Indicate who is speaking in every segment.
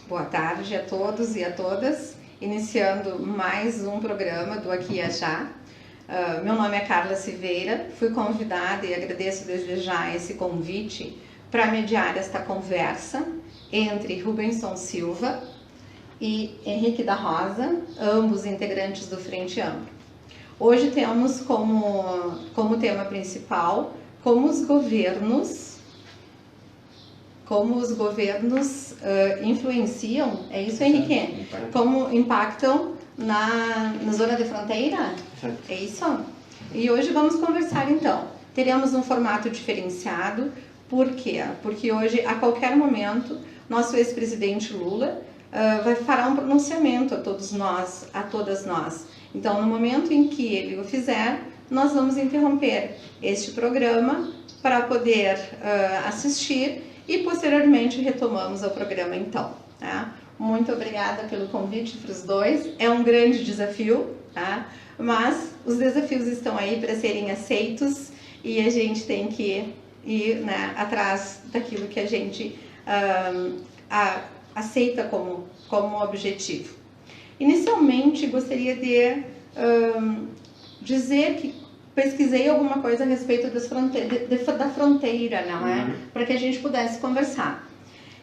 Speaker 1: Boa tarde a todos e a todas, iniciando mais um programa do Aqui e Já. Meu nome é Carla Silveira, fui convidada e agradeço desde já esse convite para mediar esta conversa entre Rubenson Silva e Henrique da Rosa, ambos integrantes do Frente Amplo. Hoje temos como tema principal como os governos influenciam, é isso, Henrique? Como impactam na zona de fronteira? É isso? E hoje vamos conversar então. Teremos um formato diferenciado. Por quê? Porque hoje, a qualquer momento, nosso ex-presidente Lula vai fará um pronunciamento a todos nós, a todas nós. Então, no momento em que ele o fizer, nós vamos interromper este programa para poder assistir e posteriormente retomamos o programa então. Tá? Muito obrigada pelo convite para os dois. É um grande desafio, tá? Mas os desafios estão aí para serem aceitos e a gente tem que ir, né, atrás daquilo que a gente aceita como objetivo. Inicialmente, gostaria de dizer que pesquisei alguma coisa a respeito da fronteira, não é? Para que a gente pudesse conversar.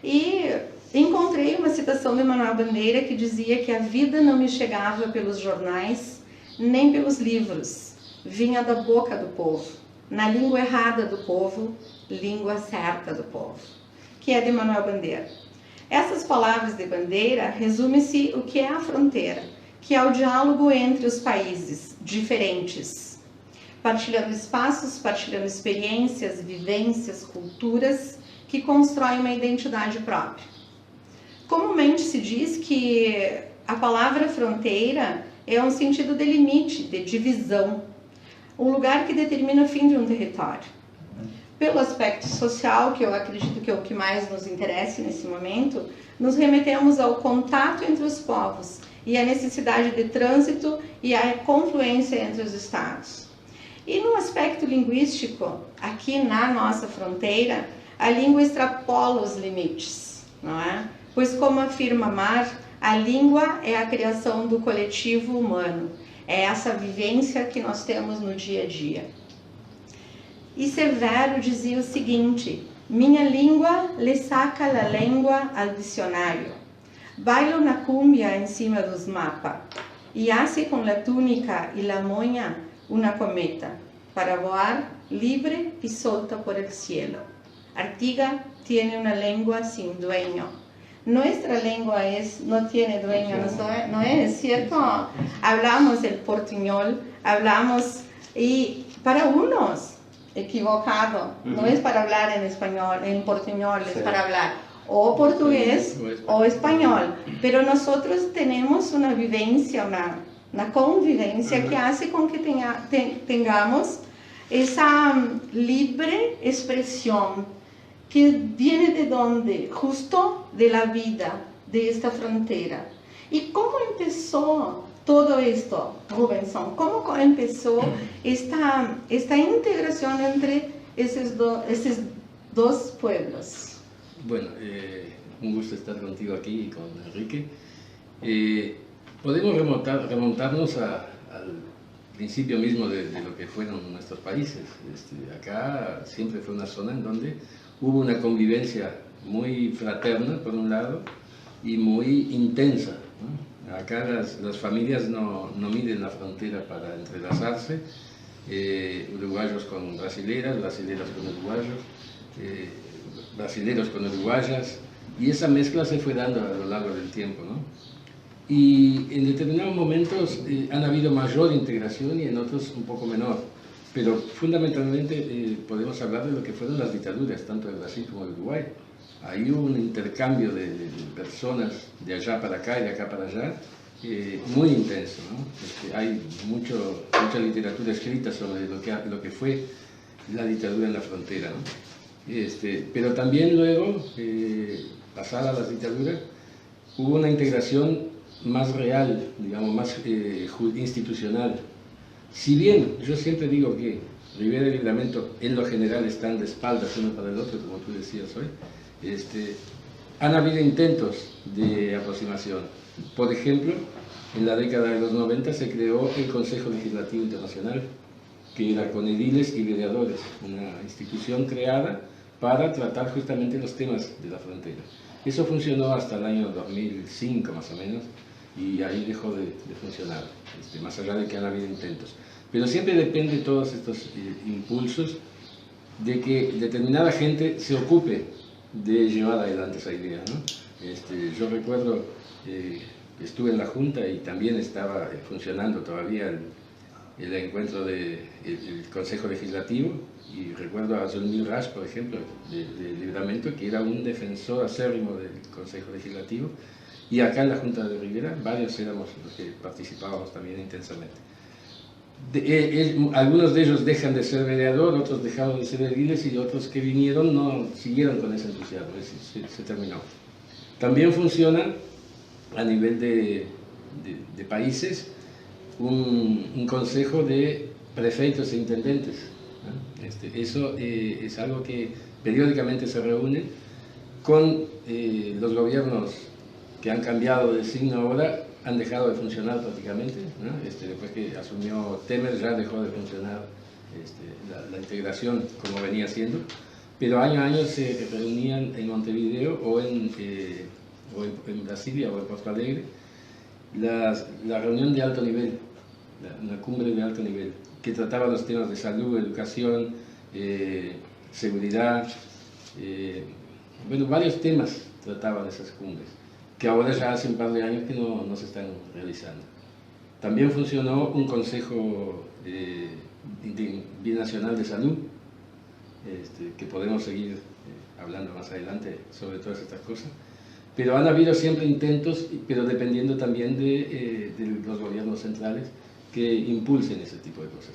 Speaker 1: E encontrei uma citação de Manuel Bandeira que dizia que a vida não me chegava pelos jornais, nem pelos livros, vinha da boca do povo, na língua errada do povo, língua certa do povo, que é de Manuel Bandeira. Essas palavras de Bandeira resume-se o que é a fronteira, que é o diálogo entre os países diferentes, partilhando espaços, partilhando experiências, vivências, culturas, que constroem uma identidade própria. Comumente se diz que a palavra fronteira é um sentido de limite, de divisão, um lugar que determina o fim de um território. Pelo aspecto social, que eu acredito que é o que mais nos interessa nesse momento, nos remetemos ao contato entre os povos e à necessidade de trânsito e à confluência entre os estados. E no aspecto linguístico, aqui na nossa fronteira, a língua extrapola os limites, não é? Pois, como afirma Mar, a língua é a criação do coletivo humano, é essa vivência que nós temos no dia a dia. E Severo dizia o seguinte: minha língua lhe saca a língua ao dicionário, bailo na cumbia em cima dos mapas, e hace com la túnica e la moña una cometa, para voar libre y solta por el cielo. Artigas tiene una lengua sin dueño. Nuestra lengua no tiene dueño, ¿no es cierto? Hablamos el portuñol, hablamos, y para unos, equivocado, no es para hablar en español, en portuñol, es para hablar o portugués o español, pero nosotros tenemos una vivencia, una convivencia que hace con que tengamos esa libre expresión que viene de donde, justo de la vida, de esta frontera. ¿Y cómo empezó todo esto, Rubenson? ¿Cómo empezó esta integración entre esos dos pueblos?
Speaker 2: Bueno, un gusto estar contigo aquí y con Enrique. Podemos remontarnos al principio mismo de lo que fueron nuestros países. Acá siempre fue una zona en donde hubo una convivencia muy fraterna, por un lado, y muy intensa, ¿no? Acá las familias no miden la frontera para entrelazarse, uruguayos con brasileras, brasileras con uruguayos, brasileros con uruguayas, y esa mezcla se fue dando a lo largo del tiempo, ¿no? Y en determinados momentos han habido mayor integración y en otros un poco menor, pero fundamentalmente podemos hablar de lo que fueron las dictaduras, tanto de Brasil como de Uruguay. Ahí hubo un intercambio de personas de allá para acá y de acá para allá muy intenso, ¿no? Hay mucha literatura escrita sobre lo que fue la dictadura en la frontera, ¿no? Pero también luego, pasada la dictadura, hubo una integración más real, digamos, más institucional. Si bien yo siempre digo que Rivera y Livramento en lo general están de espaldas uno para el otro, como tú decías hoy, han habido intentos de aproximación. Por ejemplo, en la década de los 90 se creó el Consejo Legislativo Internacional, que era con ediles y vereadores, una institución creada para tratar justamente los temas de la frontera. Eso funcionó hasta el año 2005 más o menos, y ahí dejó de funcionar, más allá de que han habido intentos. Pero siempre depende de todos estos impulsos de que determinada gente se ocupe de llevar adelante esa idea, ¿no? Yo recuerdo estuve en la Junta y también estaba funcionando todavía el encuentro del Consejo Legislativo, y recuerdo a Zulmil Rash, por ejemplo, de Libramento, que era un defensor acérrimo del Consejo Legislativo, y acá en la Junta de Rivera varios éramos los que participábamos también intensamente. Algunos de ellos dejan de ser vereador, otros dejaron de ser ediles, y otros que vinieron no siguieron con ese entusiasmo, se terminó. También funciona a nivel de países un consejo de prefeitos e intendentes, ¿no? Eso es algo que periódicamente se reúne con los gobiernos que han cambiado de signo ahora, han dejado de funcionar prácticamente, ¿no? Después que asumió Temer ya dejó de funcionar la integración como venía siendo, pero año a año se reunían en Montevideo o en Brasilia o en Porto Alegre la reunión de alto nivel, una cumbre de alto nivel, que trataba los temas de salud, educación, seguridad, bueno, varios temas trataban esas cumbres, que ahora ya hace un par de años que no se están realizando. También funcionó un consejo binacional de salud, que podemos seguir hablando más adelante sobre todas estas cosas, pero han habido siempre intentos, pero dependiendo también de los gobiernos centrales que impulsen ese tipo de cosas.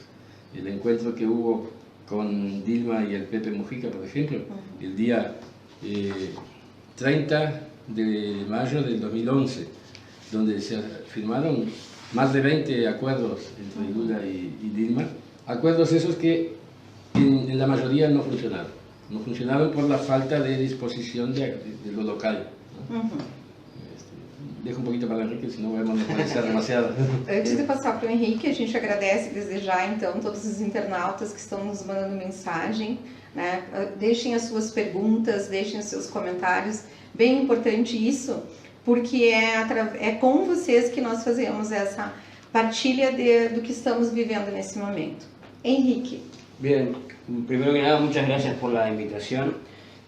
Speaker 2: El encuentro que hubo con Dilma y el Pepe Mujica, por ejemplo, el día 30 de mayo del 2011, donde se firmaron más de 20 acuerdos entre Lula y Dilma, acuerdos esos que en la mayoría no funcionaron por la falta de disposición de lo local, ¿no? Dejo um pouquinho para o Henrique, senão vai monopolizar demasiado.
Speaker 1: Antes de passar para o Henrique, a gente agradece desde já, então, todos os internautas que estão nos mandando mensagem, né? Deixem as suas perguntas, deixem os seus comentários, bem importante isso, porque é com vocês que nós fazemos essa partilha do que estamos vivendo nesse momento. Henrique.
Speaker 3: Bien, primero que nada, muchas gracias por la invitación.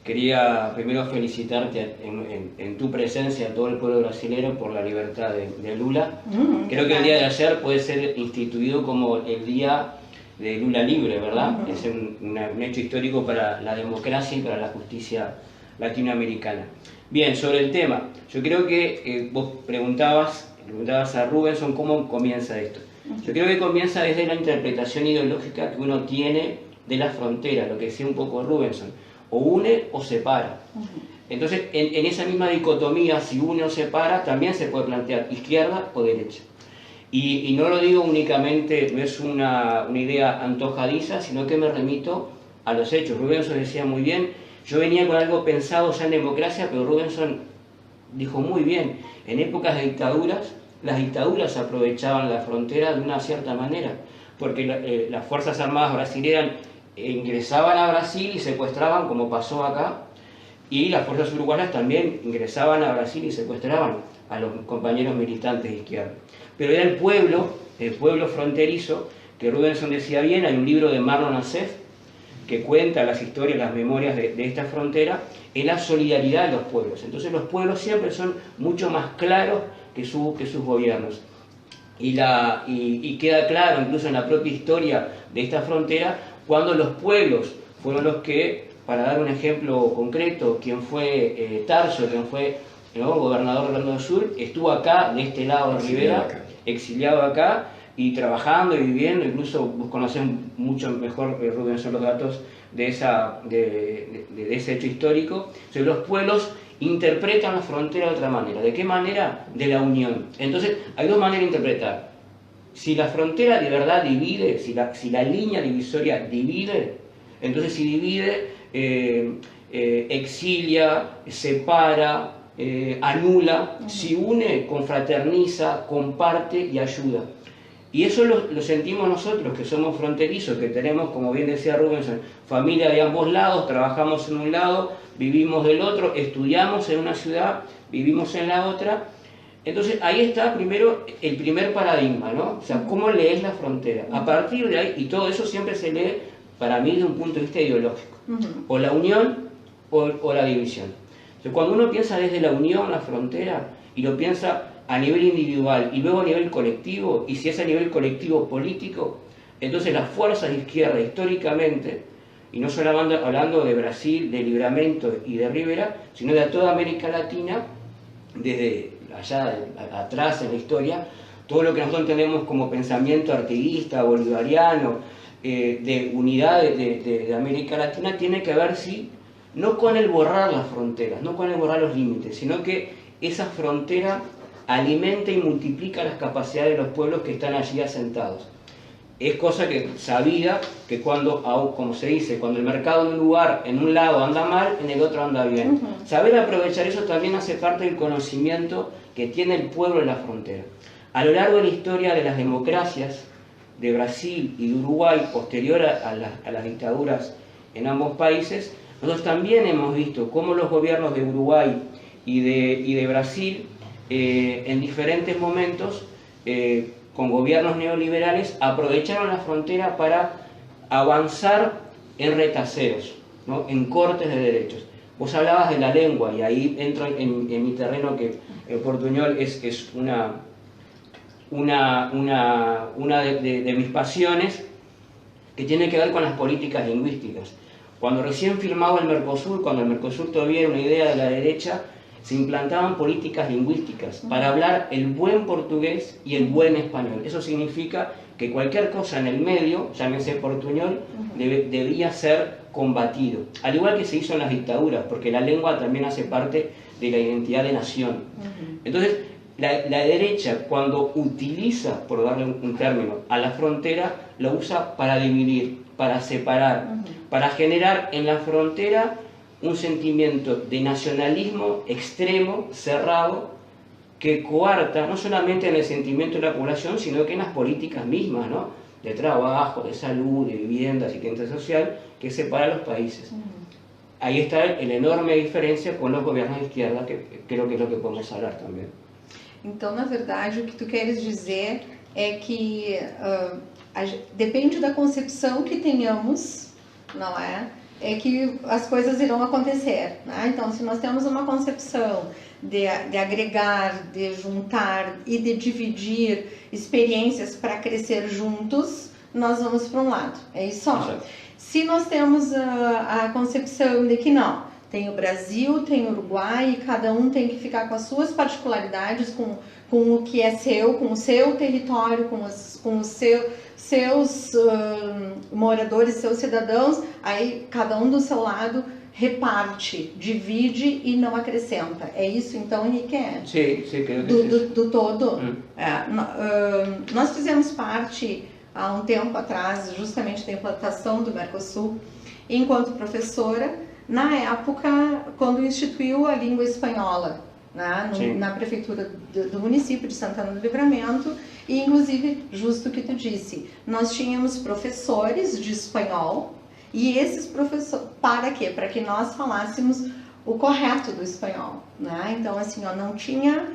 Speaker 3: Quería primero felicitarte en tu presencia a todo el pueblo brasileño por la libertad de Lula. Creo que el día de ayer puede ser instituido como el día de Lula libre, ¿verdad? Es un hecho histórico para la democracia y para la justicia latinoamericana. Bien, sobre el tema, yo creo que vos preguntabas a Rubenson cómo comienza esto. Yo creo que comienza desde la interpretación ideológica que uno tiene de la frontera, lo que decía un poco Rubenson. O une o separa. Entonces, en esa misma dicotomía, si une o separa, también se puede plantear izquierda o derecha. Y no lo digo únicamente, no es una idea antojadiza, sino que me remito a los hechos. Rubenson decía muy bien, yo venía con algo pensado ya en democracia, pero Rubenson dijo muy bien, en épocas de dictaduras, las dictaduras aprovechaban la frontera de una cierta manera, porque las Fuerzas Armadas brasileñas ingresaban a Brasil y secuestraban, como pasó acá, y las fuerzas uruguayas también ingresaban a Brasil y secuestraban a los compañeros militantes de izquierda. Pero era el pueblo fronterizo, que Rubenson decía bien, hay un libro de Marlon Assef que cuenta las historias, las memorias de esta frontera, en la solidaridad de los pueblos. Entonces los pueblos siempre son mucho más claros que sus gobiernos. Y queda claro, incluso en la propia historia de esta frontera, cuando los pueblos fueron los que, para dar un ejemplo concreto, quien fue Tarso, quien fue el gobernador de Orlando del Sur, estuvo acá, de este lado de Rivera, exiliado acá, y trabajando y viviendo, incluso vos conocés mucho mejor, Rubenson, los datos de ese hecho histórico. O sea, los pueblos interpretan la frontera de otra manera. ¿De qué manera? De la unión. Entonces, hay dos maneras de interpretar. Si la frontera de verdad divide, si la línea divisoria divide, entonces si divide, exilia, separa, anula, si une, confraterniza, comparte y ayuda. Y eso lo sentimos nosotros, que somos fronterizos, que tenemos, como bien decía Rubens, familia de ambos lados, trabajamos en un lado, vivimos del otro, estudiamos en una ciudad, vivimos en la otra. Entonces ahí está primero el primer paradigma, ¿no? O sea, ¿cómo lees la frontera? A partir de ahí, y todo eso siempre se lee, para mí, de un punto de vista ideológico. O la unión o la división. Entonces, cuando uno piensa desde la unión, la frontera, y lo piensa a nivel individual y luego a nivel colectivo, y si es a nivel colectivo político, entonces las fuerzas de izquierda históricamente, y no solo hablando de Brasil, de Livramento y de Rivera, sino de toda América Latina, desde allá atrás en la historia, todo lo que nosotros tenemos como pensamiento artiguista, bolivariano, de unidad de América Latina, tiene que ver, sí, no con el borrar las fronteras, no con el borrar los límites, sino que esa frontera alimenta y multiplica las capacidades de los pueblos que están allí asentados. Es cosa que sabida que cuando, como se dice, cuando el mercado en un lugar, en un lado anda mal, en el otro anda bien. Saber aprovechar eso también hace parte del conocimiento que tiene el pueblo en la frontera. A lo largo de la historia de las democracias de Brasil y de Uruguay, posterior a las dictaduras en ambos países, nosotros también hemos visto cómo los gobiernos de Uruguay y de Brasil, en diferentes momentos, con gobiernos neoliberales, aprovecharon la frontera para avanzar en retaseros, ¿no? En cortes de derechos. Vos hablabas de la lengua, y ahí entro en mi terreno, que el portuñol es una de mis pasiones, que tiene que ver con las políticas lingüísticas. Cuando recién firmaba el Mercosur, cuando el Mercosur todavía era una idea de la derecha, se implantaban políticas lingüísticas para hablar el buen portugués y el buen español. Eso significa que cualquier cosa en el medio, llámese portuñol, debería ser combatido. Al igual que se hizo en las dictaduras, porque la lengua también hace parte de la identidad de nación. Entonces, la derecha, cuando utiliza, por darle un término, a la frontera, lo usa para dividir, para separar, para generar en la frontera un sentimiento de nacionalismo extremo, cerrado, que coarta no solamente en el sentimiento de la población, sino que en las políticas mismas, ¿no? De trabajo, de salud, de vivienda, asistencia social, que separa los países. Ahí está la enorme diferencia con los gobiernos de izquierda, que creo que es lo que podemos hablar también.
Speaker 1: Então, na verdade, o que tu queres dizer é que depende da concepção que tenhamos, não é? É que as coisas irão acontecer, né? Então, se nós temos uma concepção de agregar, de juntar e de dividir experiências para crescer juntos, nós vamos para um lado, é isso só. Se nós temos a concepção de que não, tem o Brasil, tem o Uruguai, e cada um tem que ficar com as suas particularidades, com o que é seu, com o seu território, com os seus moradores, seus cidadãos, aí cada um do seu lado reparte, divide e não acrescenta. É isso então, Henrique?
Speaker 3: Sim, creio que
Speaker 1: do todo. Nós fizemos parte, há um tempo atrás, justamente da implantação do Mercosul, enquanto professora, na época, quando instituiu a língua espanhola, né, na prefeitura do município de Santana do Livramento, e inclusive, justo o que tu disse, nós tínhamos professores de espanhol, e esses professores, para quê? Para que nós falássemos o correto do espanhol, né? Então, assim, não tinha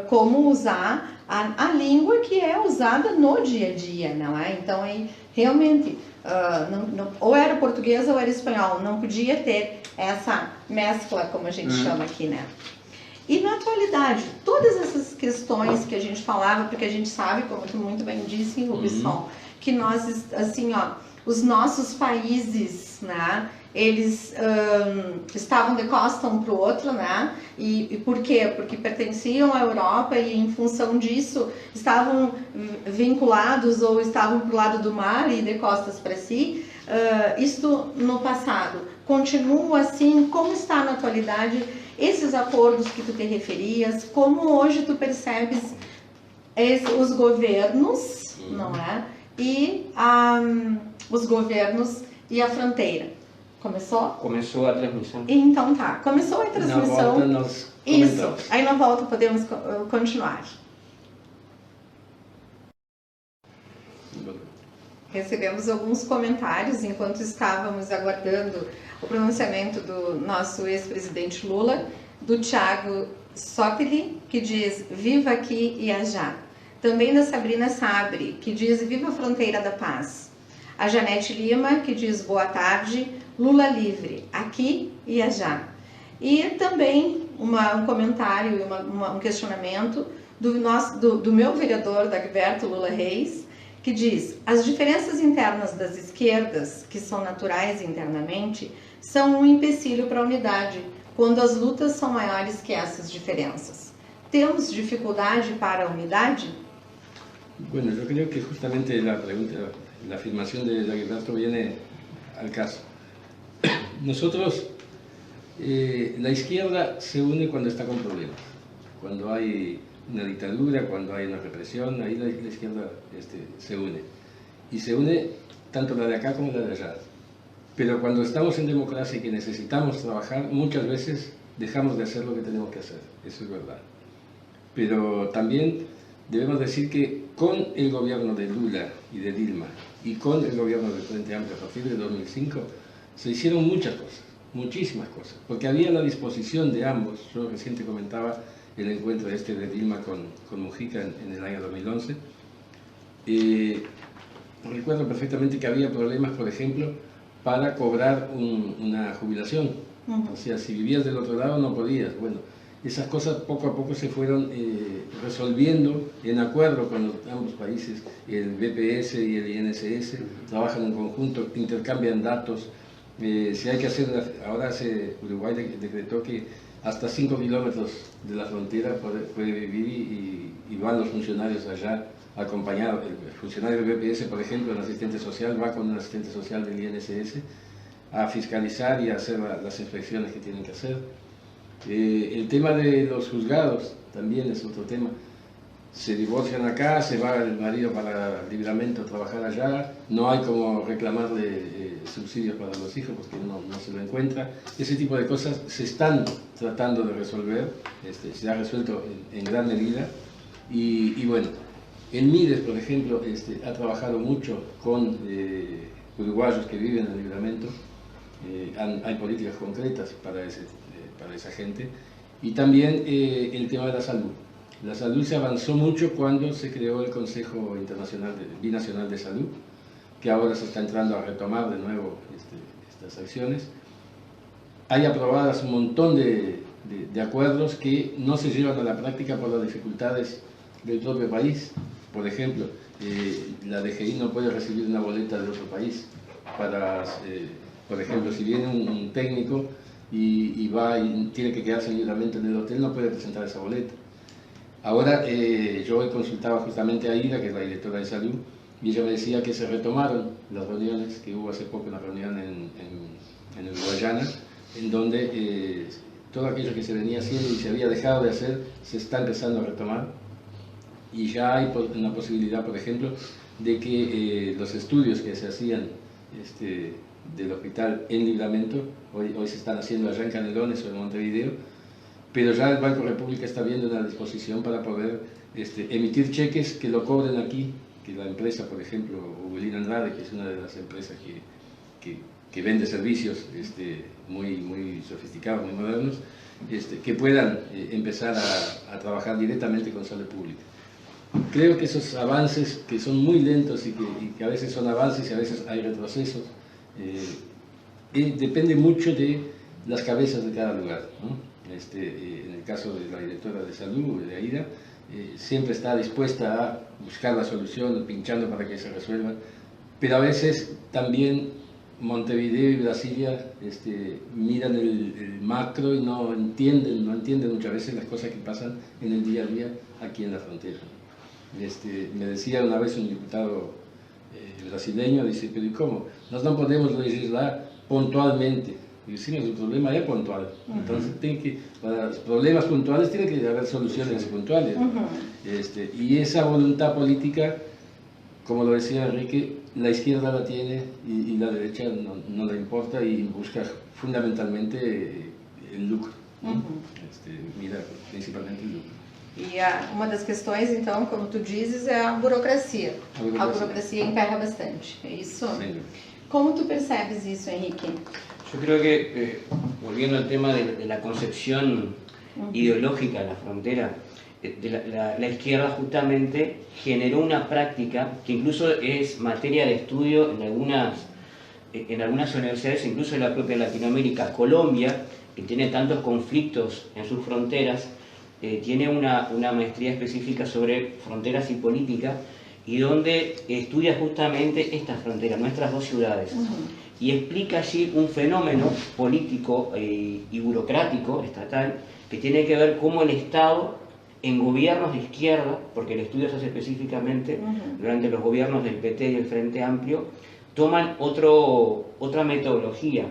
Speaker 1: como usar a língua que é usada no dia a dia, não é? Então, aí, realmente, ou era português ou era espanhol, não podia ter essa mescla, como a gente chama aqui, né? E na atualidade, todas essas questões que a gente falava, porque a gente sabe, como tu muito bem disse, Rubisson, que nós, assim, os nossos países, né, eles estavam de costa um para o outro, né? E por quê? Porque pertenciam à Europa e em função disso estavam vinculados ou estavam para o lado do mar e de costas para si. Isto no passado. Continua assim? Como está na atualidade esses acordos que tu te referias? Como hoje tu percebes os governos, não é? E os governos e a fronteira? Começou?
Speaker 3: Começou a transmissão.
Speaker 1: Então tá, começou a transmissão.
Speaker 2: Na volta nós
Speaker 1: Isso,
Speaker 2: comentamos.
Speaker 1: aí na volta podemos continuar. Recebemos alguns comentários enquanto estávamos aguardando o pronunciamento do nosso ex-presidente Lula, do Thiago Sopili, que diz viva aqui e ajá. Também da Sabrina Sabre, que diz viva a fronteira da paz. A Janete Lima, que diz boa tarde, Lula livre, aqui e ajá. E também um comentário e um questionamento do meu vereador, Dagberto Lula Reis, que diz, as diferenças internas das esquerdas, que são naturais internamente, são um empecilho para a unidade, quando as lutas são maiores que essas diferenças. Temos dificuldade para a unidade?
Speaker 2: Bueno, yo creo que justamente la pregunta, la afirmación de Dagberto viene al caso. Nosotros, la izquierda se une cuando está con problemas, cuando hay una dictadura, cuando hay una represión, ahí la izquierda se une. Y se une tanto la de acá como la de allá. Pero cuando estamos en democracia y que necesitamos trabajar, muchas veces dejamos de hacer lo que tenemos que hacer, eso es verdad. Pero también debemos decir que con el gobierno de Lula y de Dilma y con el gobierno del Frente Amplio a partir de 2005 se hicieron muchas cosas, muchísimas cosas, porque había la disposición de ambos. Yo recién te comentaba el encuentro de Dilma con Mujica en el año 2011. Recuerdo perfectamente que había problemas, por ejemplo, para cobrar una jubilación. O sea, si vivías del otro lado no podías. Bueno, esas cosas poco a poco se fueron resolviendo en acuerdo con ambos países. El BPS y el INSS trabajan en conjunto, intercambian datos. Si hay que hacer, ahora Uruguay decretó que hasta 5 kilómetros de la frontera puede vivir y van los funcionarios allá acompañados. El funcionario del BPS, por ejemplo, el asistente social, va con un asistente social del INSS a fiscalizar y a hacer las inspecciones que tienen que hacer. El tema de los juzgados también es otro tema. Se divorcian acá, se va el marido para Libramento a trabajar allá, no hay como reclamarle subsidios para los hijos porque no se lo encuentra. Ese tipo de cosas se están tratando de resolver, se ha resuelto en gran medida. Y bueno, el MIDES, por ejemplo, ha trabajado mucho con uruguayos que viven en Libramento. Hay políticas concretas para esa gente. Y también el tema de la salud. La salud se avanzó mucho cuando se creó el Consejo Binacional de Salud, que ahora se está entrando a retomar de nuevo estas acciones. Hay aprobadas un montón de acuerdos que no se llevan a la práctica por las dificultades del propio país. Por ejemplo, la DGI no puede recibir una boleta de otro país. Por ejemplo, si viene un técnico y va y tiene que quedarse libremente en el hotel, no puede presentar esa boleta. Ahora yo hoy consultaba justamente a Ida, que es la directora de salud, y ella me decía que se retomaron las reuniones, que hubo hace poco una reunión en Uruguayana, en donde todo aquello que se venía haciendo y se había dejado de hacer se está empezando a retomar, y ya hay una posibilidad, por ejemplo, de que los estudios que se hacían del hospital en Libramento, hoy se están haciendo allá en Canelones o en Montevideo, pero ya el Banco República está viendo una disposición para poder emitir cheques que lo cobren aquí, que la empresa, por ejemplo, Ugolín Andrade, que es una de las empresas que vende servicios muy sofisticados, muy modernos, que puedan empezar a trabajar directamente con salud pública. Creo que esos avances, que son muy lentos y que a veces son avances y a veces hay retrocesos, depende mucho de las cabezas de cada lugar, ¿no? En el caso de la directora de salud, de Aida, siempre está dispuesta a buscar la solución, pinchando para que se resuelva, pero a veces también Montevideo y Brasilia miran el macro y no entienden muchas veces las cosas que pasan en el día a día aquí en la frontera. Me decía una vez un diputado brasileño, dice, pero ¿y cómo? Nos no podemos legislar puntualmente. Y decimos, el problema es puntual. Entonces, para los problemas puntuales tiene que haber soluciones puntuales. Y esa voluntad política como lo decía Enrique, la izquierda la tiene y la derecha no le importa y busca fundamentalmente el lucro. Mira principalmente o lucro.
Speaker 1: E uma das questões, então, como tu dizes, é a burocracia. A burocracia emperra bastante, é isso?
Speaker 2: Sim.
Speaker 1: Como tu percebes isso, Henrique?
Speaker 3: Yo creo que, volviendo al tema de la concepción ideológica de la frontera, la izquierda justamente generó una práctica que incluso es materia de estudio en algunas universidades, incluso en la propia Latinoamérica. Colombia, que tiene tantos conflictos en sus fronteras, tiene una maestría específica sobre fronteras y política, y donde estudia justamente estas fronteras, nuestras dos ciudades, y explica allí un fenómeno político y burocrático, estatal, que tiene que ver cómo el Estado, en gobiernos de izquierda, porque el estudio se hace específicamente durante los gobiernos del PT y el Frente Amplio, toman otra metodología.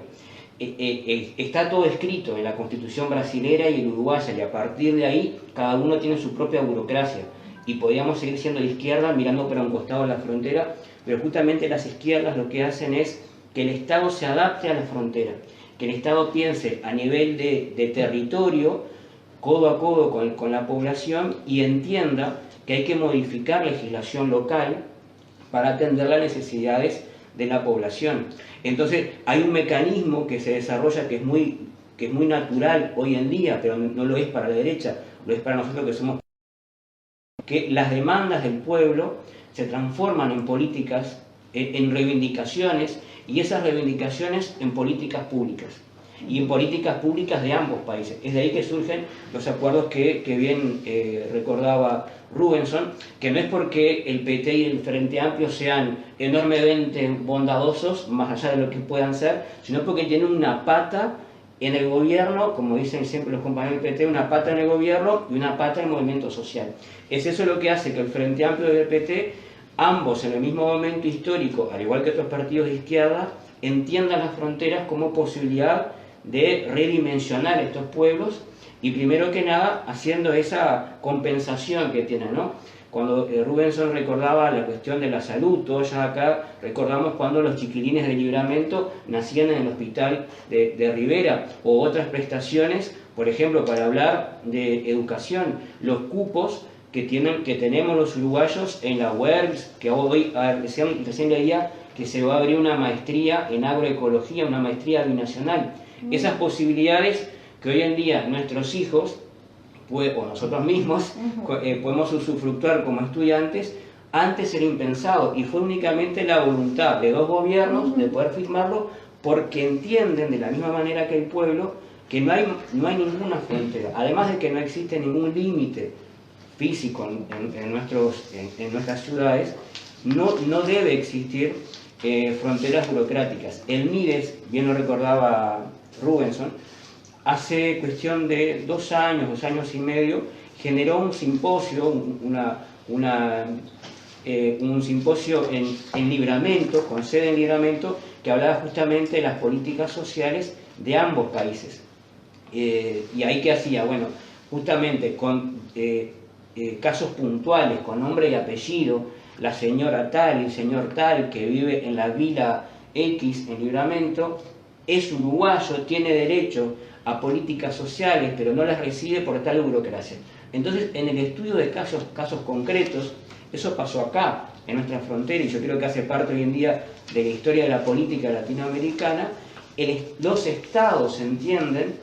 Speaker 3: Está todo escrito en la Constitución brasilera y el uruguaya, y a partir de ahí cada uno tiene su propia burocracia, y podríamos seguir siendo de izquierda mirando para un costado de la frontera, pero justamente las izquierdas lo que hacen es que el Estado se adapte a la frontera, que el Estado piense a nivel de territorio, codo a codo con la población, y entienda que hay que modificar legislación local para atender las necesidades de la población. Entonces hay un mecanismo que se desarrolla que es muy natural hoy en día, pero no lo es para la derecha, lo es para nosotros que somos, que las demandas del pueblo se transforman en políticas, en reivindicaciones, y esas reivindicaciones en políticas públicas, y en políticas públicas de ambos países. Es de ahí que surgen los acuerdos que bien recordaba Rubenson, que no es porque el PT y el Frente Amplio sean enormemente bondadosos, más allá de lo que puedan ser, sino porque tienen una pata en el gobierno, como dicen siempre los compañeros del PT, una pata en el gobierno y una pata en el movimiento social. Es eso lo que hace que el Frente Amplio y el PT, ambos en el mismo momento histórico, al igual que otros partidos de izquierda, entiendan las fronteras como posibilidad de redimensionar estos pueblos, y primero que nada haciendo esa compensación que tienen, ¿no? Cuando Rubenson recordaba la cuestión de la salud, todos ya acá recordamos cuando los chiquilines de Libramento nacían en el hospital de Rivera, o otras prestaciones, por ejemplo, para hablar de educación, los cupos que tenemos los uruguayos en la UERGS, que hoy recién leía que se va a abrir una maestría en agroecología, una maestría binacional. Esas posibilidades que hoy en día nuestros hijos, o nosotros mismos, podemos usufructuar como estudiantes, antes era impensado, y fue únicamente la voluntad de dos gobiernos de poder firmarlo, porque entienden de la misma manera que el pueblo que no hay ninguna frontera, además de que no existe ningún límite físico en nuestras ciudades, no debe existir fronteras burocráticas. El MIDES, bien lo recordaba Rubenson, hace cuestión de 2 años y medio, generó un simposio, un simposio en Libramento, con sede en Libramento, que hablaba justamente de las políticas sociales de ambos países. Y ahí ¿qué hacía? Bueno, justamente con casos puntuales, con nombre y apellido, la señora tal y el señor tal que vive en la Vila X en Libramento, es uruguayo, tiene derecho a políticas sociales, pero no las recibe por tal burocracia. Entonces, en el estudio de casos concretos, eso pasó acá, en nuestra frontera, y yo creo que hace parte hoy en día de la historia de la política latinoamericana. Los estados entienden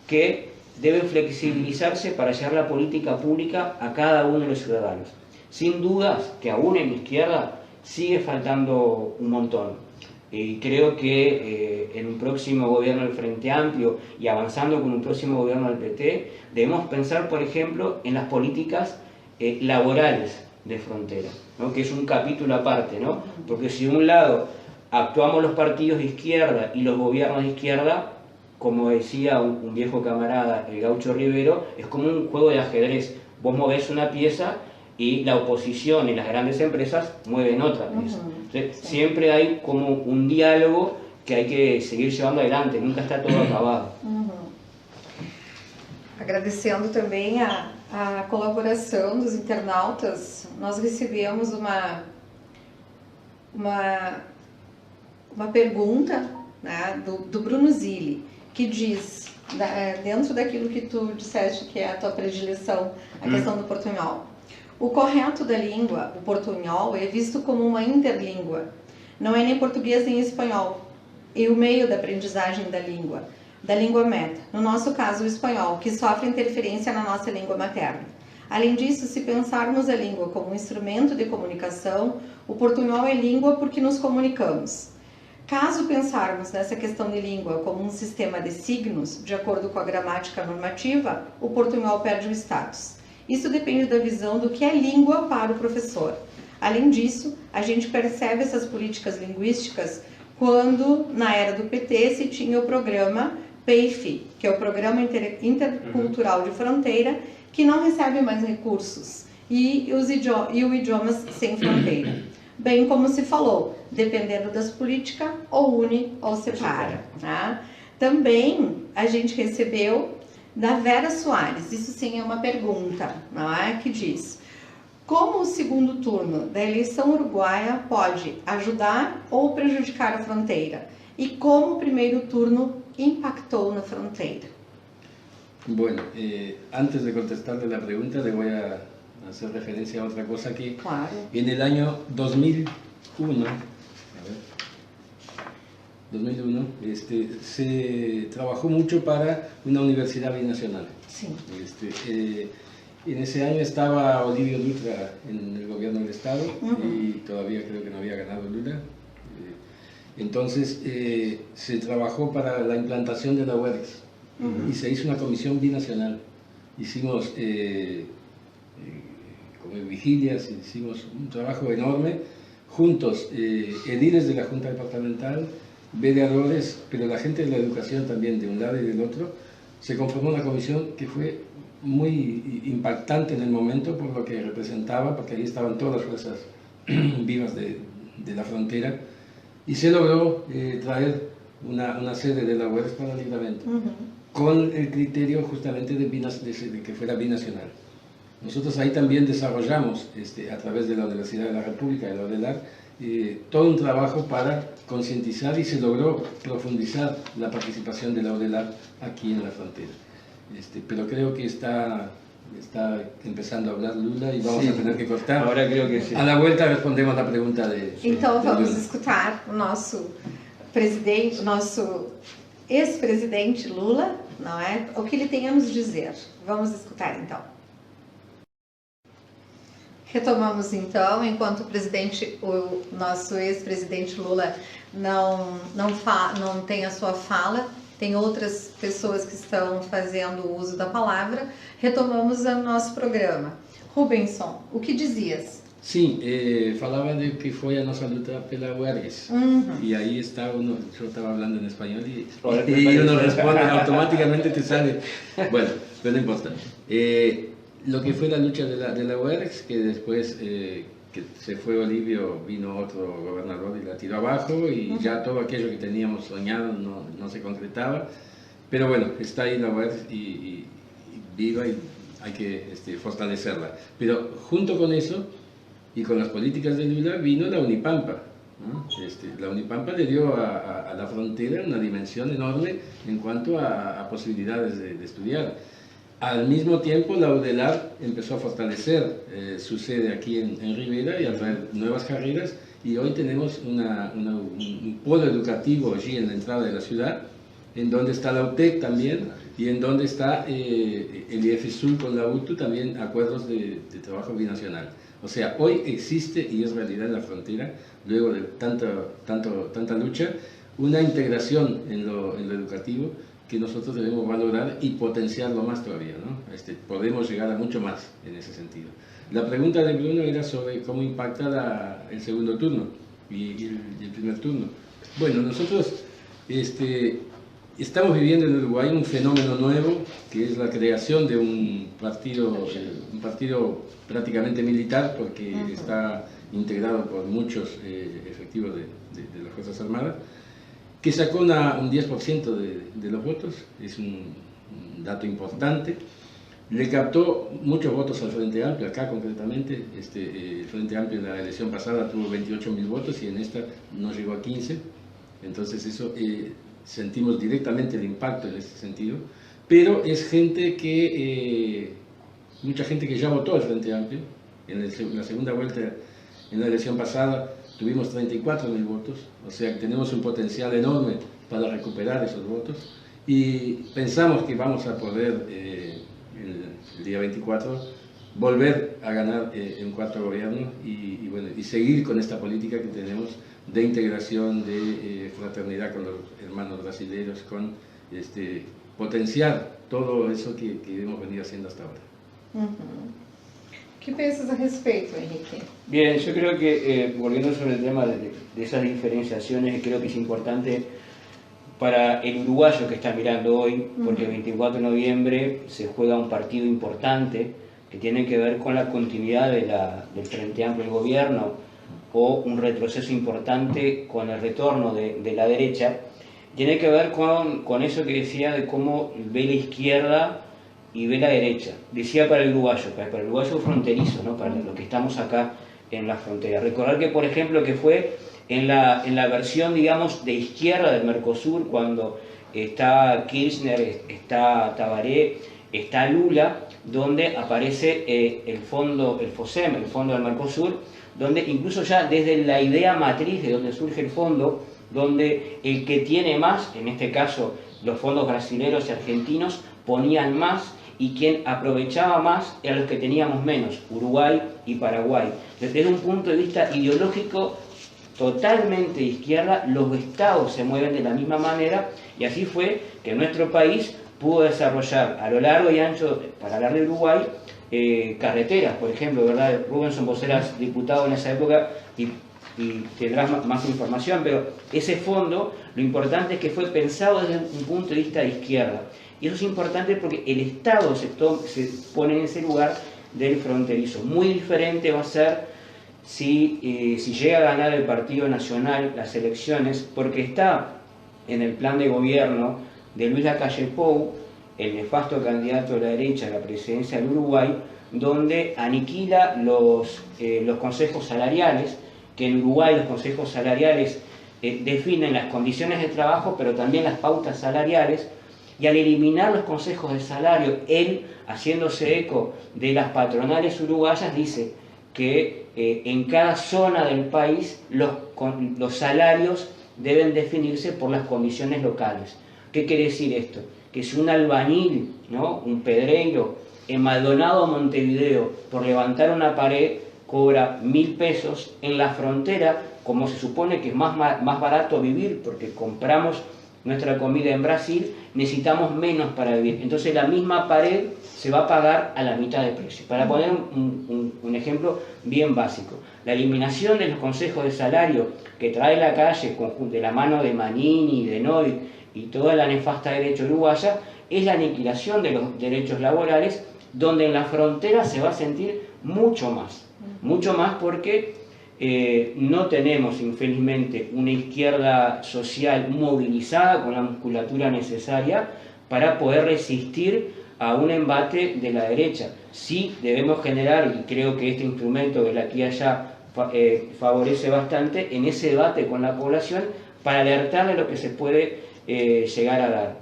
Speaker 3: que deben flexibilizarse para llevar la política pública a cada uno de los ciudadanos. Sin dudas que aún en la izquierda sigue faltando un montón. Y creo que en un próximo gobierno del Frente Amplio y avanzando con un próximo gobierno del PT, debemos pensar, por ejemplo, en las políticas laborales de frontera, ¿no? Que es un capítulo aparte, ¿no? Porque si de un lado actuamos los partidos de izquierda y los gobiernos de izquierda, como decía un viejo camarada, el Gaucho Rivero, es como un juego de ajedrez. Vos movés una pieza y la oposición y las grandes empresas mueven otra pieza. Entonces, siempre hay como un diálogo que hay que seguir llevando adelante, nunca está todo acabado.
Speaker 1: Agradecendo também a colaboração dos internautas, nós recebemos uma pergunta, né, do Bruno Zilli, que diz, dentro daquilo que tu disseste que é a tua predileção, a questão do portunhol. O correto da língua, o portunhol, é visto como uma interlíngua. Não é nem português nem espanhol. E o meio da aprendizagem da língua meta. No nosso caso, o espanhol, que sofre interferência na nossa língua materna. Além disso, se pensarmos a língua como um instrumento de comunicação, o portunhol é língua porque nos comunicamos. Caso pensarmos nessa questão de língua como um sistema de signos, de acordo com a gramática normativa, o portunhol perde o status. Isso depende da visão do que é língua para o professor. Além disso, a gente percebe essas políticas linguísticas quando, na era do PT, se tinha o programa PEIF, que é o Programa Intercultural de Fronteira, que não recebe mais recursos, e o Idiomas Sem Fronteira. Bem como se falou, dependendo das políticas, ou une ou separa. Tá? Também a gente recebeu da Vera Soares, isso sim é uma pergunta, não é? Que diz: como o segundo turno da eleição uruguaia pode ajudar ou prejudicar a fronteira? E como o primeiro turno impactou na fronteira?
Speaker 2: Bueno, antes de contestarle la pregunta, le voy a hacer referencia a otra cosa que
Speaker 1: claro.
Speaker 2: En el año 2001 se trabajó mucho para una universidad binacional.
Speaker 1: Sí.
Speaker 2: En ese año estaba Olivio Dutra en el gobierno del Estado y todavía creo que no había ganado Lula. Entonces se trabajó para la implantación de la UERX y se hizo una comisión binacional. Hicimos como vigilias, hicimos un trabajo enorme, juntos, ediles de la Junta Departamental, vereadores, pero la gente de la educación también, de un lado y del otro. Se conformó una comisión que fue muy impactante en el momento por lo que representaba, porque ahí estaban todas las fuerzas vivas de la frontera, y se logró traer una sede de la UERX para el Libramento, con el criterio justamente de que fuera binacional. Nosotros ahí también desarrollamos, a través de la Universidad de la República, de la ODELAR, todo un trabajo para concientizar y se logró profundizar la participación de la ODELAR aquí en la frontera. Pero creo que está empezando a hablar Lula y vamos a tener que cortar.
Speaker 3: Ahora creo que sí.
Speaker 2: A la vuelta respondemos la pregunta de...
Speaker 1: Então vamos escutar o nosso presidente, nosso ex-presidente Lula, não é? O que ele tem a nos dizer. Vamos escutar então. Retomamos então, enquanto o nosso ex-presidente Lula não tem a sua fala, tem outras pessoas que estão fazendo uso da palavra, retomamos o nosso programa. Rubenson, o que dizias?
Speaker 2: Sim, falava de que foi a nossa luta pela UERGS. E aí está eu estava falando em espanhol e uno responde, automáticamente te sale. Bueno, pero no importa. Lo que fue la lucha de la UERX, que después que se fue Olivio, vino otro gobernador y la tiró abajo y ya todo aquello que teníamos soñado no se concretaba. Pero bueno, está ahí la UERX y viva y hay que fortalecerla. Pero junto con eso y con las políticas de Lula vino la Unipampa, ¿no? La Unipampa le dio a la frontera una dimensión enorme en cuanto a posibilidades de estudiar. Al mismo tiempo, la UDELAR empezó a fortalecer su sede aquí en Rivera y a traer nuevas carreras, y hoy tenemos un polo educativo allí en la entrada de la ciudad, en donde está la UTEC también, y en donde está el IEFSUL con la UTU, también acuerdos de trabajo binacional. O sea, hoy existe, y es realidad en la frontera, luego de tanta lucha, una integración en lo educativo, que nosotros debemos valorar y potenciarlo más todavía, ¿no? Podemos llegar a mucho más en ese sentido. La pregunta de Bruno era sobre cómo impacta el segundo turno y el primer turno. Bueno, nosotros estamos viviendo en Uruguay un fenómeno nuevo, que es la creación de un partido prácticamente militar, porque está integrado por muchos efectivos de las Fuerzas Armadas, que sacó un 10% de los votos, es un dato importante, le captó muchos votos al Frente Amplio, acá concretamente. El Frente Amplio en la elección pasada tuvo 28.000 votos y en esta no llegó a 15. Entonces eso sentimos directamente el impacto en ese sentido. Pero es gente que, mucha gente que ya votó al Frente Amplio. En la segunda vuelta, en la elección pasada, tuvimos 34.000 votos. O sea que tenemos un potencial enorme para recuperar esos votos. Y pensamos que vamos a poder, el día 24, volver a ganar un cuarto gobierno y seguir con esta política que tenemos de integración, de fraternidad con los hermanos brasileños, con potenciar todo eso que hemos venido haciendo hasta ahora.
Speaker 1: ¿Qué piensas a respecto, Enrique?
Speaker 3: Bien, yo creo que, volviendo sobre el tema de esas diferenciaciones, creo que es importante para el uruguayo que está mirando hoy, porque el 24 de noviembre se juega un partido importante que tiene que ver con la continuidad del Frente Amplio del gobierno o un retroceso importante con el retorno de la derecha. Tiene que ver con eso que decía de cómo ve la izquierda y ve la derecha. Decía para el uruguayo fronterizo, ¿no? Para los que estamos acá en la frontera. Recordar que, por ejemplo, que fue en la versión, digamos, de izquierda del Mercosur, cuando está Kirchner, está Tabaré, está Lula, donde aparece el FOSEM, el Fondo del Mercosur, donde incluso ya desde la idea matriz de donde surge el fondo, donde el que tiene más, en este caso los fondos brasileños y argentinos, ponían más, y quien aprovechaba más eran los que teníamos menos, Uruguay y Paraguay. Desde un punto de vista ideológico totalmente de izquierda, los estados se mueven de la misma manera, y así fue que nuestro país pudo desarrollar a lo largo y ancho, para hablar de Uruguay, carreteras, por ejemplo, ¿verdad? Rubensson, vos eras diputado en esa época y tendrás más información, pero ese fondo, lo importante es que fue pensado desde un punto de vista de izquierda. Y eso es importante porque el Estado se pone en ese lugar del fronterizo. Muy diferente va a ser si llega a ganar el Partido Nacional las elecciones, porque está en el plan de gobierno de Luis Lacalle Pou, el nefasto candidato de la derecha a la presidencia del Uruguay, donde aniquila los consejos salariales, que en Uruguay los consejos salariales definen las condiciones de trabajo, pero también las pautas salariales, y al eliminar los consejos de salario, él, haciéndose eco de las patronales uruguayas, dice que en cada zona del país los salarios deben definirse por las condiciones locales. ¿Qué quiere decir esto? Que si un albañil, ¿no?, un pedreiro, en Maldonado o Montevideo, por levantar una pared, cobra 1.000 pesos, en la frontera, como se supone que es más barato vivir, porque compramos nuestra comida en Brasil, necesitamos menos para vivir. Entonces la misma pared se va a pagar a la mitad de precio. Para poner un ejemplo bien básico, la eliminación de los consejos de salario que trae la calle de la mano de Manini, de Noy y toda la nefasta derecha uruguaya, es la aniquilación de los derechos laborales, donde en la frontera se va a sentir mucho más porque no tenemos, infelizmente, una izquierda social movilizada con la musculatura necesaria para poder resistir a un embate de la derecha. Sí debemos generar, y creo que este instrumento de la aquí y allá favorece bastante, en ese debate con la población para alertar de lo que se puede llegar a dar.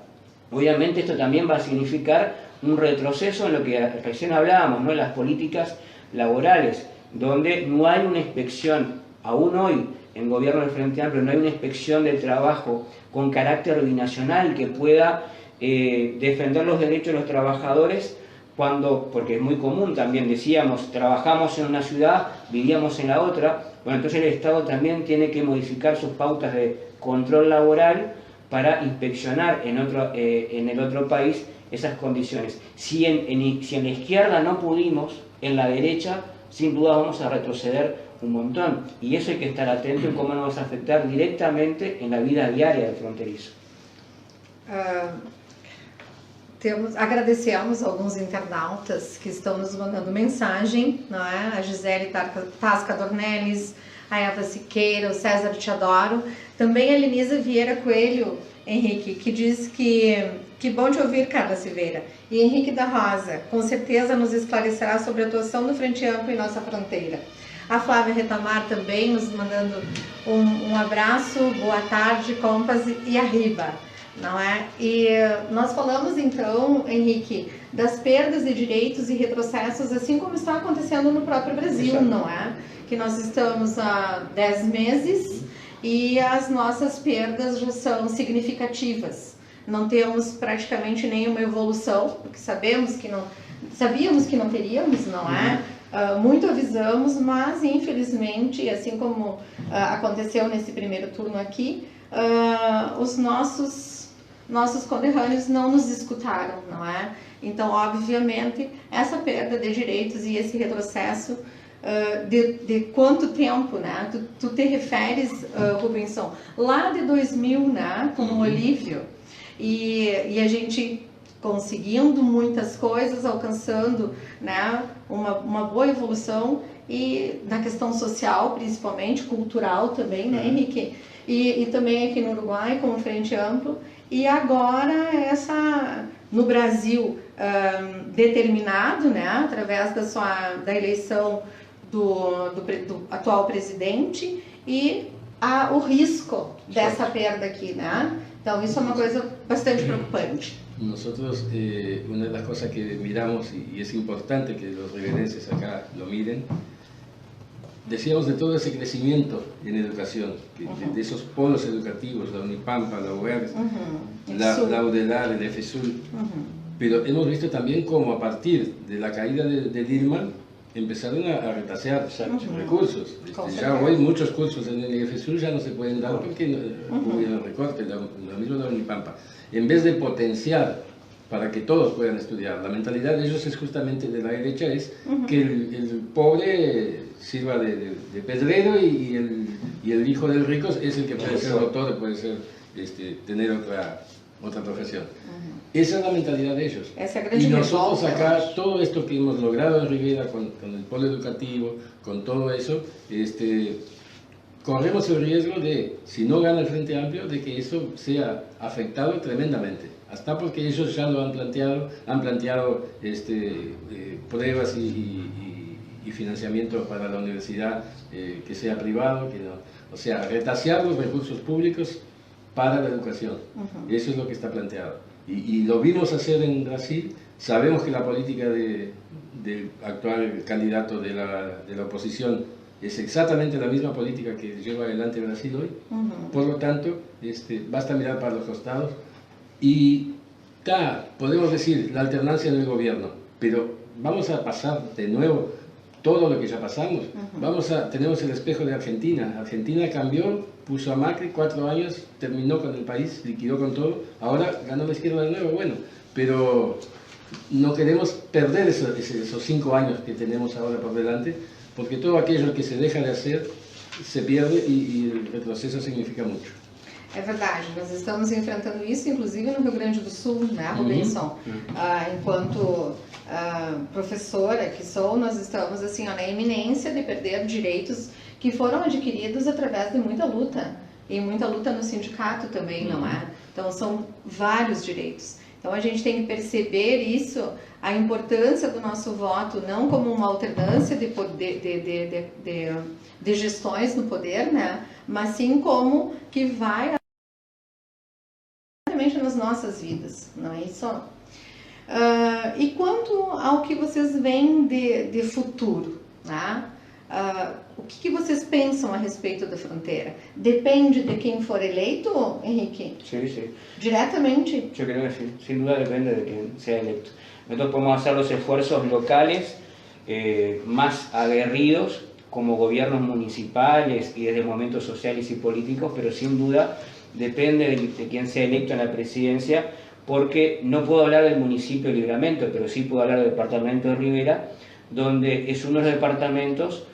Speaker 3: Obviamente esto también va a significar un retroceso en lo que recién hablábamos, ¿no?, las políticas laborales, donde no hay una inspección, aún hoy en gobierno del Frente Amplio no hay una inspección del trabajo con carácter binacional que pueda defender los derechos de los trabajadores, porque es muy común también, decíamos, trabajamos en una ciudad, vivíamos en la otra. Bueno, entonces el Estado también tiene que modificar sus pautas de control laboral para inspeccionar en el otro país esas condiciones. Si en la izquierda no pudimos, en la derecha sin duda vamos a retroceder un montón, y eso hay que estar atento en cómo nos va a afectar directamente en la vida diaria del fronterizo.
Speaker 1: Agradecemos a alguns internautas que estão nos mandando mensagem, não é? A Gisele Tasca Dornelles, a Eva Siqueira, o César Te Adoro, também a Lenisa Vieira Coelho, Henrique, que diz que Que bom te ouvir, Carla Silveira. E Henrique da Rosa, com certeza nos esclarecerá sobre a atuação do Frente Amplo em nossa fronteira. A Flávia Retamar também nos mandando um abraço, boa tarde, compas e arriba, não é? E nós falamos então, Henrique, das perdas de direitos e retrocessos, assim como está acontecendo no próprio Brasil,
Speaker 3: Exato.
Speaker 1: não é? Que nós estamos há 10 meses e as nossas perdas já são significativas. Não temos praticamente nenhuma evolução, porque sabíamos que não teríamos, não é? Muito avisamos, mas infelizmente, assim como aconteceu nesse primeiro turno aqui, os nossos conterrâneos não nos escutaram, não é? Então, obviamente, essa perda de direitos e esse retrocesso de quanto tempo, né? Tu te referes, Rubensson, lá de 2000, né? Com o Olívio, e a gente conseguindo muitas coisas, alcançando, né, uma boa evolução e na questão social, principalmente, cultural também, né, Henrique? E também aqui no Uruguai, como Frente Amplo. E agora, no Brasil, determinado, né, através da eleição do atual presidente e o risco dessa perda aqui, né? Então, isso é uma coisa bastante preocupante.
Speaker 2: Nosotros, una de las cosas que miramos, y es importante que los riberenses acá lo miren, decíamos de todo ese crecimiento en educación, de esos polos educativos, la Unipampa, la UERS, la UDELAR, el EFESUL, pero hemos visto también cómo a partir de la caída de Dilma empezaron a retasear recursos. Ya hoy muchos cursos en el EFESUL ya no se pueden dar porque hubo un recorte, lo mismo la Unipampa. En vez de potenciar para que todos puedan estudiar, la mentalidad de ellos es justamente de la derecha, es que el pobre sirva de pedrero y el hijo del rico es el que puede ser doctor, puede ser, tener otra profesión. Esa es la mentalidad de ellos. Y nosotros acá, todo esto que hemos logrado en Rivera con el polo educativo, con todo eso, corremos el riesgo de, si no gana el Frente Amplio, de que eso sea afectado tremendamente. Hasta porque ellos ya lo han planteado pruebas y financiamiento para la universidad que sea privado, o sea, retasear los recursos públicos para la educación. Eso es lo que está planteado. Y lo vimos hacer en Brasil. Sabemos que la política del actual candidato de la oposición es exactamente la misma política que lleva adelante Brasil hoy. Por lo tanto, basta mirar para los costados. Y podemos decir la alternancia en el gobierno, pero vamos a pasar de nuevo todo lo que ya pasamos. Tenemos el espejo de Argentina. Argentina cambió, puso a Macri 4 años, terminó con el país, liquidó con todo. Ahora ganó la izquierda de nuevo, bueno, pero no queremos perder esos 5 años que tenemos ahora por delante, porque todo aquello que se deja de hacer se pierde y el retroceso significa mucho.
Speaker 1: É verdade, nós estamos enfrentando isso, inclusive no Rio Grande do Sul, né, Rubensson? Enquanto professora que sou, nós estamos assim, na iminência de perder direitos que foram adquiridos através de muita luta, e muita luta no sindicato também, não é? Então, são vários direitos. Então, a gente tem que perceber isso, a importância do nosso voto, não como uma alternância de gestões no poder, né? Mas sim como que vai nas nossas vidas, não é isso? E quanto ao que vocês veem de futuro, né? O que vocês pensam a respeito da fronteira? Depende de quem for eleito, Henrique?
Speaker 3: Sí, sí.
Speaker 1: Directamente?
Speaker 3: Yo creo que sí, sin duda depende de quien sea electo. Nosotros podemos hacer los esfuerzos locales más aguerridos como gobiernos municipales y desde momentos sociales y políticos, pero sin duda depende de quién sea electo en la presidencia, porque no puedo hablar del municipio de Libramento, pero sí puedo hablar del departamento de Rivera, donde es uno de los departamentos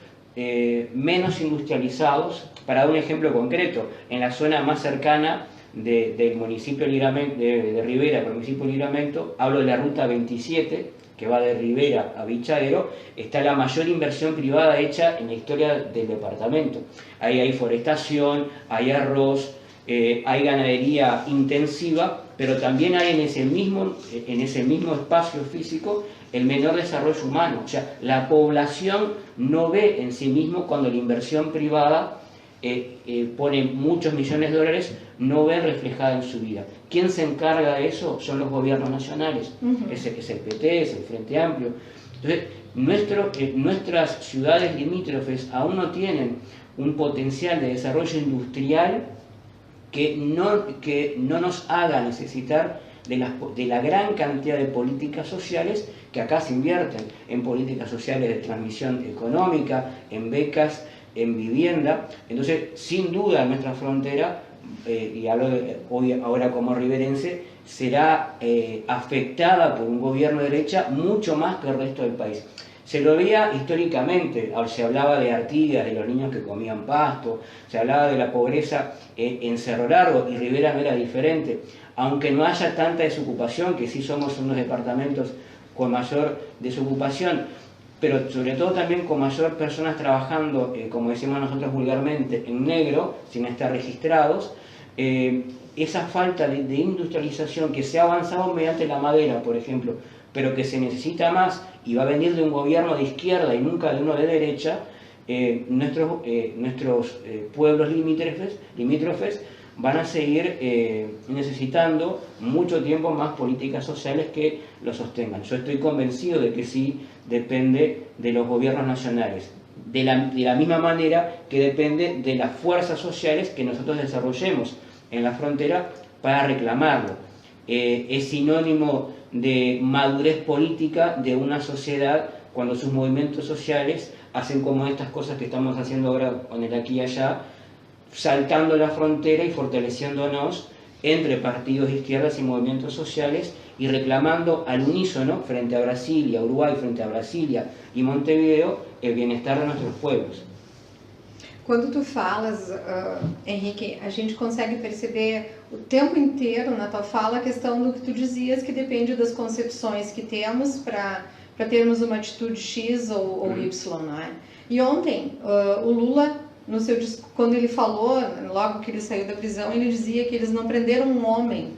Speaker 3: menos industrializados. Para dar un ejemplo concreto, en la zona más cercana del municipio de Rivera, con el municipio de Libramento, hablo de la ruta 27, que va de Rivera a Bichadero, está la mayor inversión privada hecha en la historia del departamento. Ahí hay forestación, hay arroz, hay ganadería intensiva, pero también hay en ese mismo espacio físico el menor desarrollo humano. O sea, la población no ve en sí mismo cuando la inversión privada pone muchos millones de dólares, no ve reflejada en su vida. ¿Quién se encarga de eso? Son los gobiernos nacionales. Es el PT, es el Frente Amplio. Entonces, nuestras ciudades limítrofes aún no tienen un potencial de desarrollo industrial que no nos haga necesitar de la gran cantidad de políticas sociales que acá se invierten, en políticas sociales de transmisión económica, en becas, en vivienda. Entonces, sin duda, nuestra frontera, y hablo ahora como riverense, será afectada por un gobierno de derecha mucho más que el resto del país. Se lo veía históricamente, se hablaba de Artigas, de los niños que comían pasto, se hablaba de la pobreza en Cerro Largo, y Rivera no era diferente. Aunque no haya tanta desocupación, que sí somos unos departamentos con mayor desocupación, pero sobre todo también con mayor personas trabajando, como decimos nosotros vulgarmente, en negro, sin estar registrados, esa falta de industrialización que se ha avanzado mediante la madera, por ejemplo, pero que se necesita más y va a venir de un gobierno de izquierda y nunca de uno de derecha, nuestros pueblos limítrofes van a seguir necesitando mucho tiempo más políticas sociales que lo sostengan. Yo estoy convencido de que sí depende de los gobiernos nacionales, de la misma manera que depende de las fuerzas sociales que nosotros desarrollemos en la frontera para reclamarlo. Es sinónimo de madurez política de una sociedad cuando sus movimientos sociales hacen como estas cosas que estamos haciendo ahora con el aquí y allá, saltando la frontera y fortaleciéndonos entre partidos de izquierdas y movimientos sociales y reclamando al unísono frente a Brasilia, Uruguay frente a Brasilia e Montevideo el bienestar de nuestros pueblos.
Speaker 1: Quando tu falas, Henrique, a gente consegue perceber o tempo inteiro na tua fala a questão do que tu dizias, que depende das concepções que temos para termos uma atitude X ou Y, não é? E ontem, o Lula, quando ele falou, logo que ele saiu da prisão, ele dizia que eles não prenderam um homem,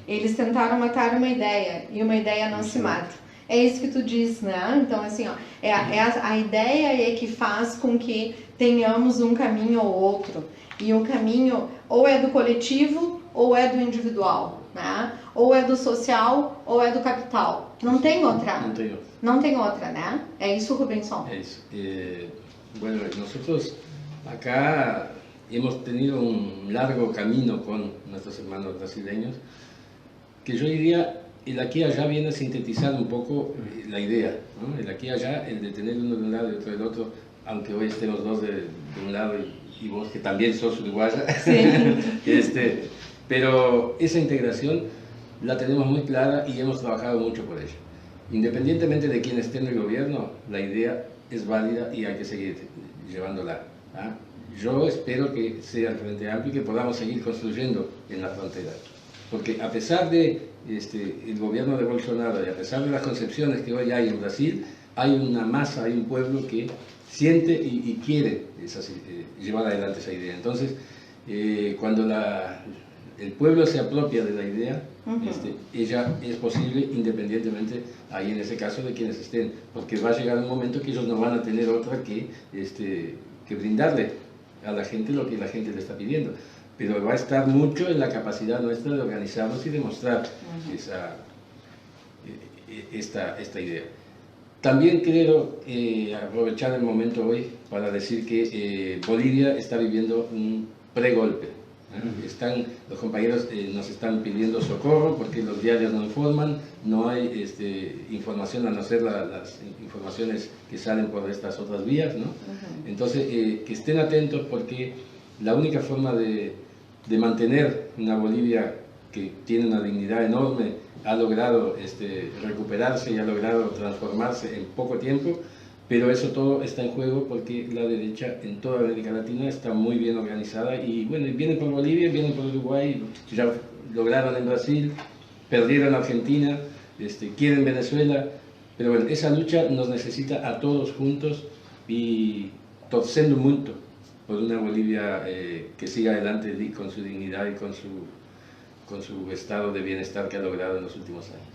Speaker 1: eles tentaram matar uma ideia, e uma ideia não se mata. É isso que tu diz, né? Então, assim, ó, a ideia é que faz com que tenhamos um caminho ou outro. E um caminho ou é do coletivo ou é do individual, né? Ou é do social ou é do capital. Não tem outra.
Speaker 2: Não tem outra.
Speaker 1: Não tem outra, né? É isso, Rubenson?
Speaker 2: É isso. Bueno, nosotros acá hemos tenido un largo camino con nuestros hermanos brasileños, que yo diría, el aquí y allá viene a sintetizar un poco la idea, ¿no? El aquí y allá, el de tener uno de un lado y otro del otro, aunque hoy estemos dos de un lado y vos que también sos uruguaya, sí. Pero esa integración la tenemos muy clara y hemos trabajado mucho por ella. Independientemente de quién esté en el gobierno, la idea es válida y hay que seguir llevándola. ¿Ah? Yo espero que sea el Frente Amplio y que podamos seguir construyendo en la frontera. Porque a pesar de el gobierno de Bolsonaro y a pesar de las concepciones que hoy hay en Brasil, hay una masa, hay un pueblo que siente y quiere llevar adelante esa idea. Entonces, cuando el pueblo se apropia de la idea, ella es posible independientemente, ahí en ese caso, de quienes estén, porque va a llegar un momento que ellos no van a tener otra que brindarle a la gente lo que la gente le está pidiendo. Pero va a estar mucho en la capacidad nuestra de organizarnos y demostrar esta idea. También quiero aprovechar el momento hoy para decir que Bolivia está viviendo un pregolpe. Los compañeros nos están pidiendo socorro porque los diarios no informan, no hay información a no ser las informaciones que salen por estas otras vías, ¿no? Entonces, que estén atentos porque la única forma de mantener una Bolivia que tiene una dignidad enorme, ha logrado recuperarse y ha logrado transformarse en poco tiempo, pero eso todo está en juego porque la derecha en toda América Latina está muy bien organizada y bueno, vienen por Bolivia, vienen por Uruguay, ya lograron en Brasil, perdieron en Argentina, quieren Venezuela, pero bueno, esa lucha nos necesita a todos juntos y torcendo mucho por una Bolivia que siga adelante con su dignidad y con su estado de bienestar que ha logrado en los últimos años.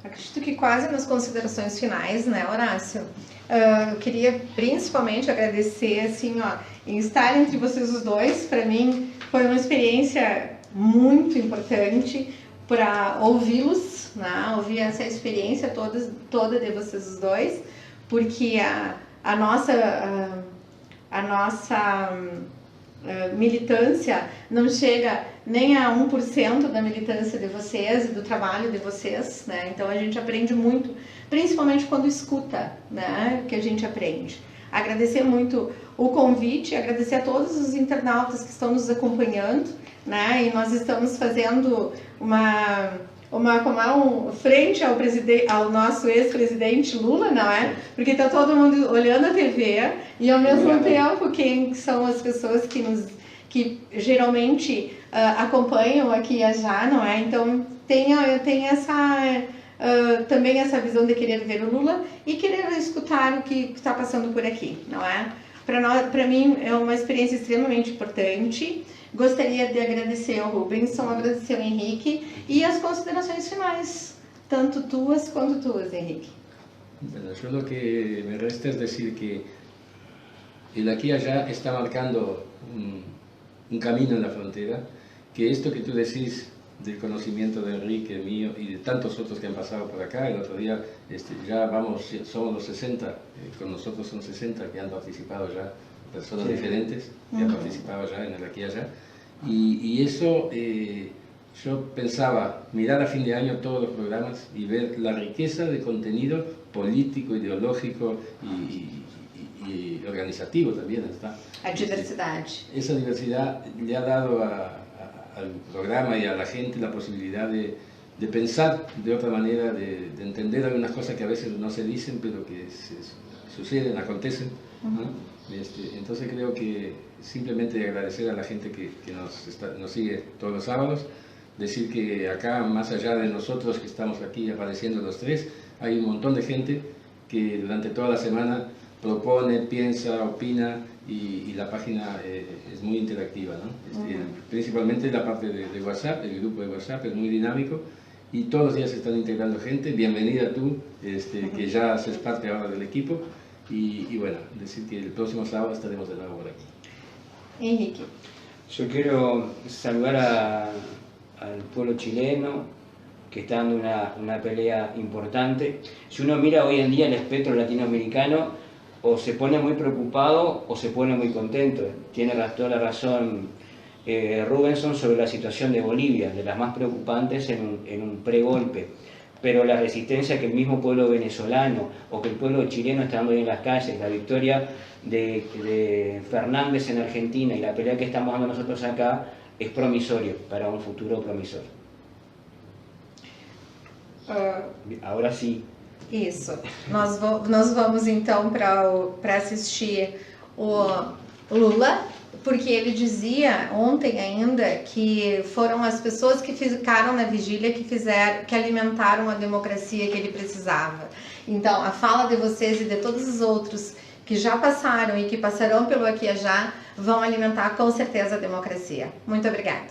Speaker 1: Acredito que quase nas considerações finais, né, Horácio? Eu queria principalmente agradecer, assim, ó, em estar entre vocês os dois. Para mim foi uma experiência muito importante para ouvi-los, né? Ouvir essa experiência toda de vocês os dois, porque a nossa militância não chega nem a 1% da militância de vocês e do trabalho de vocês, né? Então a gente aprende muito, principalmente quando escuta, né? Que a gente aprende. Agradecer muito o convite, agradecer a todos os internautas que estão nos acompanhando, né? E nós estamos fazendo frente ao nosso ex-presidente Lula, não é? Porque está todo mundo olhando a TV e ao mesmo tempo quem são as pessoas que geralmente acompanham aqui a Já, não é? Então eu tenho também essa visão de querer ver o Lula e querer escutar o que está passando por aqui, não é? Para mim é uma experiência extremamente importante. Gostaria de agradecer ao Rubinson, agradecer ao Henrique e as considerações finais, tanto tuas quanto tuas, Henrique.
Speaker 2: Bueno, yo lo que me resta es decir que el aquí y allá está marcando un camino en la frontera, que esto que tú decís del conocimiento de Enrique, mío y de tantos otros que han pasado por acá, el otro día ya somos los 60, con nosotros son 60 que han participado ya, personas diferentes que han participado ya en el aquí y allá, y eso yo pensaba mirar a fin de año todos los programas y ver la riqueza de contenido político, ideológico y organizativo también está.
Speaker 1: A diversidad.
Speaker 2: Esa diversidad le ha dado al programa y a la gente la posibilidad de pensar de otra manera, de entender algunas cosas que a veces no se dicen, pero que suceden, acontecen, ¿no? Entonces creo que simplemente agradecer a la gente que nos sigue todos los sábados, decir que acá, más allá de nosotros que estamos aquí apareciendo los tres, hay un montón de gente que durante toda la semana propone, piensa, opina y la página es muy interactiva, ¿no? Principalmente la parte de WhatsApp, el grupo de WhatsApp es muy dinámico y todos los días se están integrando gente. Bienvenida tú, que ya haces parte ahora del equipo y bueno, decir que el próximo sábado estaremos de nuevo por aquí.
Speaker 1: Henrique.
Speaker 3: Yo quiero saludar al pueblo chileno que está dando una pelea importante. Si uno mira hoy en día el espectro latinoamericano, o se pone muy preocupado o se pone muy contento. Tiene toda la razón Rubinson sobre la situación de Bolivia, de las más preocupantes en un pregolpe. Pero la resistencia que el mismo pueblo venezolano o que el pueblo chileno está dando hoy en las calles, la victoria de Fernández en Argentina y la pelea que estamos dando nosotros acá, es promisorio para un futuro promisorio. Agora sim.
Speaker 1: Isso. Nós vamos então para assistir o Lula, porque ele dizia ontem ainda que foram as pessoas que ficaram na vigília que alimentaram a democracia que ele precisava. Então, a fala de vocês e de todos os outros que já passaram e que passarão pelo Aqui e Já vão alimentar com certeza a democracia. Muito obrigada.